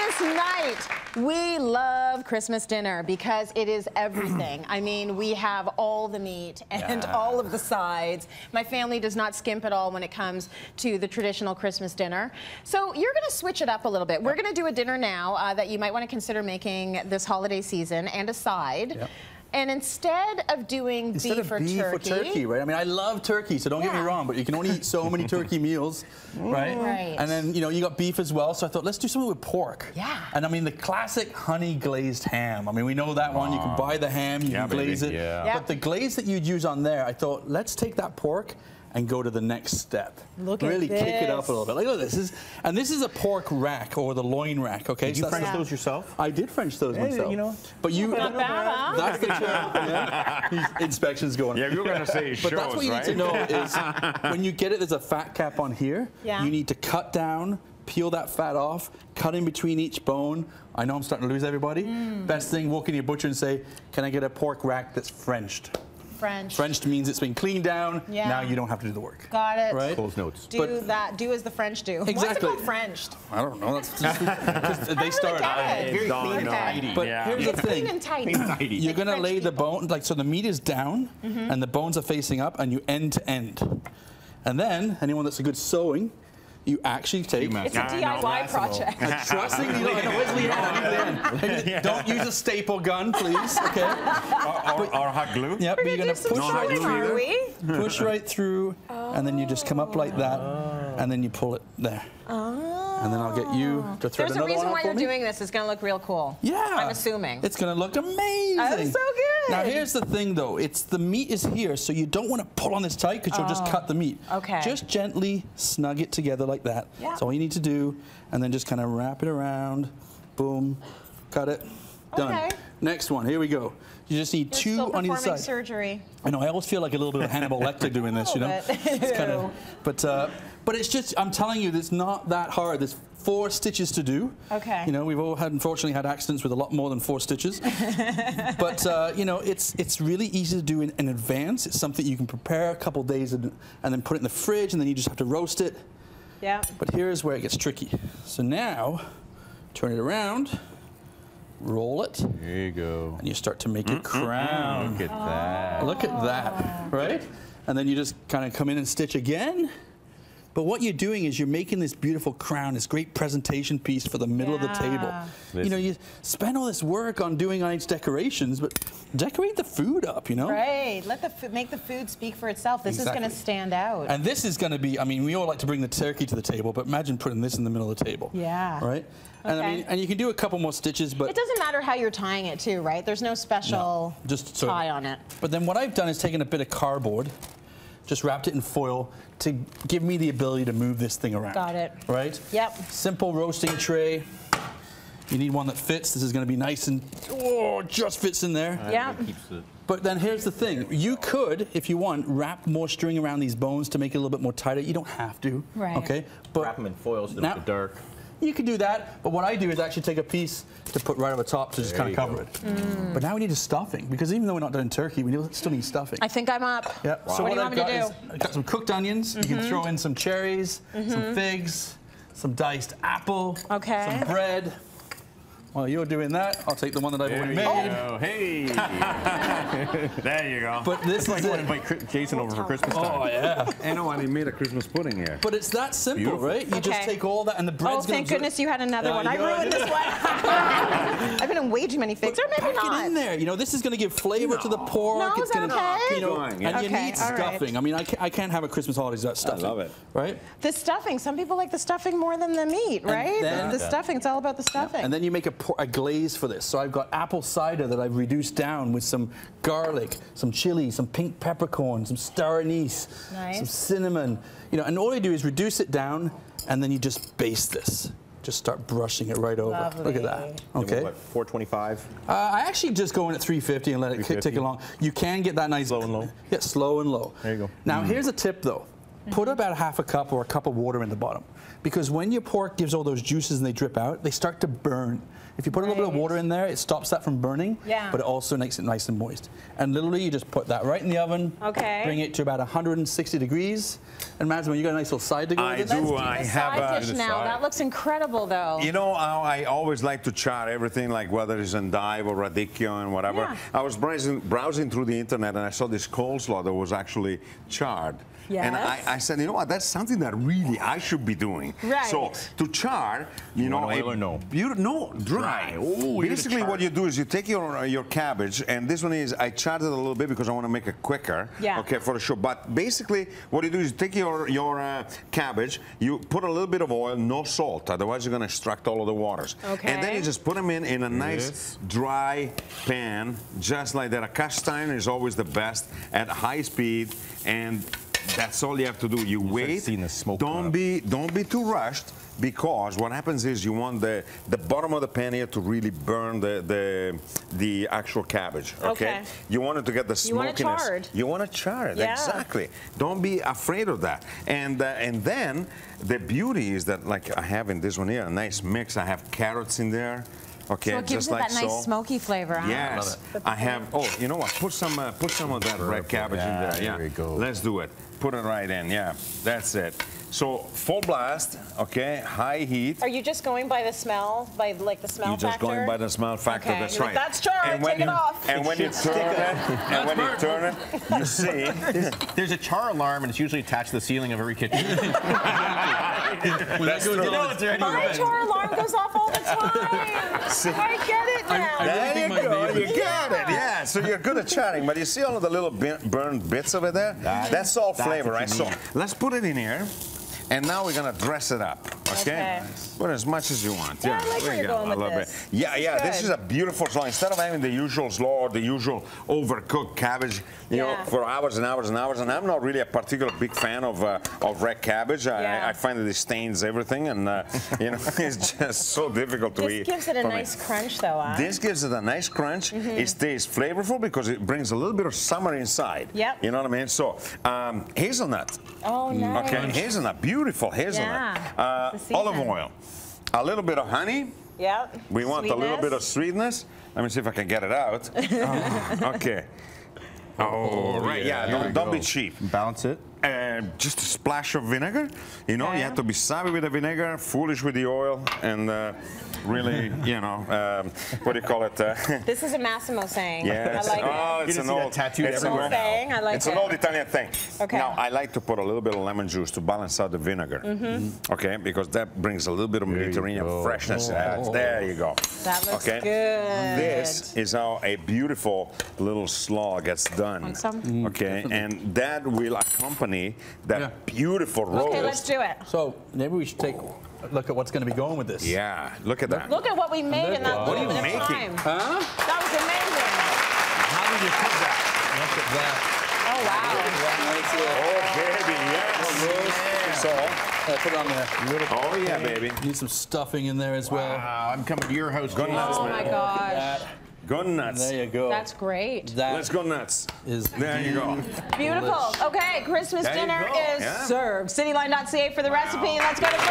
Christmas night. We love Christmas dinner because it is everything. I mean, we have all the meat and all of the sides. My family does not skimp at all when it comes to the traditional Christmas dinner. So you're going to switch it up a little bit. We're going to do a dinner now that you might want to consider making this holiday season and a side. Yep. And instead of doing beef or turkey, right? I mean, I love turkey, so don't get me wrong, but you can only eat so many turkey meals, right? Right. And then, you know, you got beef as well, so I thought, let's do something with pork. Yeah. And I mean, the classic honey glazed ham. I mean, we know that one. You can buy the ham, you can glaze it. Yeah. But the glaze that you'd use on there, I thought, let's take that pork and go to the next step. Really kick it up a little bit. Like, look, this is a pork rack or the loin rack. Okay. Did you French those yourself? I did French those myself. You know, but you, not bad, huh? that's the trick. Inspections going. Yeah, you were gonna say shows, but that's what you need to know is when you get it, there's a fat cap on here. Yeah. You need to cut down, peel that fat off, cut in between each bone. I know I'm starting to lose everybody. Best thing, walk in your butcher and say, can I get a pork rack that's Frenched? Frenched means it's been cleaned down. Yeah. Now you don't have to do the work. Got it. Right? Close notes. Do as the French do. Exactly. What's it called Frenched? I don't know. That's just, they started. Very clean and tidy. But here's the thing. Clean and tidy. You're going to lay the bone, like, so the meat is down and the bones are facing up and you end to end. And then, anyone that's a good sewing, you actually take... It's a DIY project. Trust me, where's Leanne? Don't use a staple gun, please, okay? Or hot glue? Yep, but you're going to push right through, and then you just come up like that, and then you pull it there. And then I'll get you to thread another one. There's a reason why you're me. doing this. It's going to look real cool. Yeah. I'm assuming. It's going to look amazing. That's so good. Now, here's the thing, though. The meat is here, so you don't want to pull on this tight because you'll just cut the meat. Okay. Just gently snug it together like that. Yeah. That's all you need to do. And then just kind of wrap it around. Boom. Cut it. Done. Okay. Next one. Here we go. You just need two on either side. Surgery. I know. I always feel like a little bit of Hannibal Lecter doing this, you know? It's kind of, but it's just, I'm telling you, it's not that hard. There's 4 stitches to do. Okay. You know, we've all unfortunately had accidents with a lot more than 4 stitches. But, you know, it's really easy to do in advance. It's something you can prepare a couple days and then put it in the fridge, and then you just have to roast it. Yeah. But here's where it gets tricky. So now, turn it around. Roll it. There you go. And you start to make your crown. Look at that. Look at that, right? And then you just kind of come in and stitch again. But what you're doing is you're making this beautiful crown, this great presentation piece for the middle of the table. You know, you spend all this work on doing nice decorations, but decorate the food up, you know? Right. Make the food speak for itself. This is going to stand out. And this is going to be, I mean, we all like to bring the turkey to the table, but imagine putting this in the middle of the table. Yeah. Right? And I mean, and you can do a couple more stitches, but... It doesn't matter how you're tying it too, right? There's no special tie on it. But then what I've done is taken a bit of cardboard, just wrapped it in foil to give me the ability to move this thing around. Got it. Right? Yep. Simple roasting tray. You need one that fits. This is going to be nice and, just fits in there. Yeah. But then here's the thing. You could, if you want, wrap more string around these bones to make it a little bit more tighter. You don't have to. Right. Okay? But wrap them in foil so they don't get dark. You can do that, but what I do is actually take a piece to put right over top to just kind of cover it. But now we need a stuffing, because even though we're not doing turkey, we still need stuffing. I think I'm up. Yep. Wow. So what do you want me to do? I've got some cooked onions. You can throw in some cherries, some figs, some diced apple, some bread. While you're doing that, I'll take the one that I've already made. Oh, hey! There you go. But this is like you want to invite Jason over for Christmas time. Oh, yeah. I know, and he made a Christmas pudding here. But it's that simple, right? You just take all that, and the bread's going to... Oh, thank goodness you had another one. I ruined this one. I've been in way too many figs, or maybe not. Pack it in there. You know, this is going to give flavor to the pork. No, it's going to, you know, and you need stuffing. I mean, I can't have a Christmas holiday without stuffing. I love it. Right? The stuffing. Some people like the stuffing more than the meat, right? The stuffing. It's all about the stuffing. And then you make a glaze for this. So I've got apple cider that I've reduced down with some garlic, some chili, some pink peppercorn, some star anise, some cinnamon. You know, and all you do is reduce it down, and then you just baste this. Just start brushing it right over. Lovely. Look at that. Okay. What, 425? I actually just go in at 350 and let it tick along. You can get that nice... Slow and low? Yeah, slow and low. There you go. Now, here's a tip, though. put about half a cup or a cup of water in the bottom. Because when your pork gives all those juices and they drip out, they start to burn. If you put a little bit of water in there, it stops that from burning, but it also makes it nice and moist. And literally, you just put that right in the oven, bring it to about 160 degrees. And Madsman, you got a nice little side to go with this? I do. I have a now. That looks incredible, though. You know how I always like to char everything, like whether it's endive or radicchio and whatever. Yeah. I was browsing through the internet and I saw this coleslaw that was actually charred. Yes. And I said, you know what, that's something that really I should be doing. Right. So to char, you know, oil or no? No, dry. Oh, basically what you do is you take your cabbage, and this one is, I charred it a little bit because I want to make it quicker, okay, for the show. But basically what you do is you take your cabbage, you put a little bit of oil, no salt, otherwise you're going to extract all of the waters. Okay. And then you just put them in a nice dry pan, just like that. A cast iron is always the best at high speed, and that's all you have to do. You wait. Don't be too rushed, because what happens is you want the bottom of the pan here to really burn the actual cabbage. Okay. You want it to get the smokiness. You want it charred. You want it charred. Yeah. Exactly. Don't be afraid of that. And then the beauty is that, like I have in this one here, a nice mix. I have carrots in there. Okay, so it gives it that nice smoky flavor. Huh? Yes, I have. Oh, you know what? Put some of that red cabbage in there. Yeah, there we go. Let's do it. Put it right in. Yeah, that's it. So full blast. Okay, high heat. Are you just going by the smell, by like the smell factor? You're just going by the smell factor. Okay. That's right. That's charred. Take it off. And when you turn it, you see. There's a char alarm, and it's usually attached to the ceiling of every kitchen. That's true. My char alarm goes off all the time. I get it now. There you go. You got it. Yeah. So you're good at charring, but you see all of the little burned bits over there? That's all flavor, right? So let's put it in here. And now we're gonna dress it up, okay? Put as much as you want. Yeah, I like where you're going with this. Yeah, this is a beautiful slaw. Instead of having the usual slaw or the usual overcooked cabbage, you know, for hours and hours and hours. And I'm not really a particular big fan of red cabbage. I find that it stains everything, and you know, it's just so difficult to eat. This gives it a nice crunch, though. Huh? This gives it a nice crunch. It stays flavorful because it brings a little bit of summer inside. Yep. You know what I mean? So hazelnut. Oh, nice. Okay, hazelnut. Beautiful hazelnut. Olive oil. A little bit of honey. Yep. We want a little bit of sweetness. Let me see if I can get it out. Okay. Oh, right. Yeah, don't be cheap. Balance it. Just a splash of vinegar. You know, you have to be savvy with the vinegar, foolish with the oil, and really, you know, what do you call it? This is a Massimo saying. Yes. I like it. It's an old tattoo. It's an old saying. I like it. It's an old Italian thing. Okay. Now, I like to put a little bit of lemon juice to balance out the vinegar. Okay, because that brings a little bit of Mediterranean freshness. There you go. That looks good. This is how a beautiful little slaw gets done. Want some? Okay, and that will accompany that beautiful roast. Okay, let's do it. So maybe we should take a look at what's going to be going with this. Yeah, look at that. Look at what we made in that little bit of time. Huh? That was amazing. How did you cook that? Look at that. Oh, baby, yes. So, put it on there. Oh, yeah, baby. Need some stuffing in there as well. Wow, I'm coming to your house. Go nuts, oh, man. my gosh. Go nuts. There you go. That's great. Let's go nuts. There you go. Beautiful. Okay, Christmas dinner is served. Cityline.ca for the recipe. Let's go to break.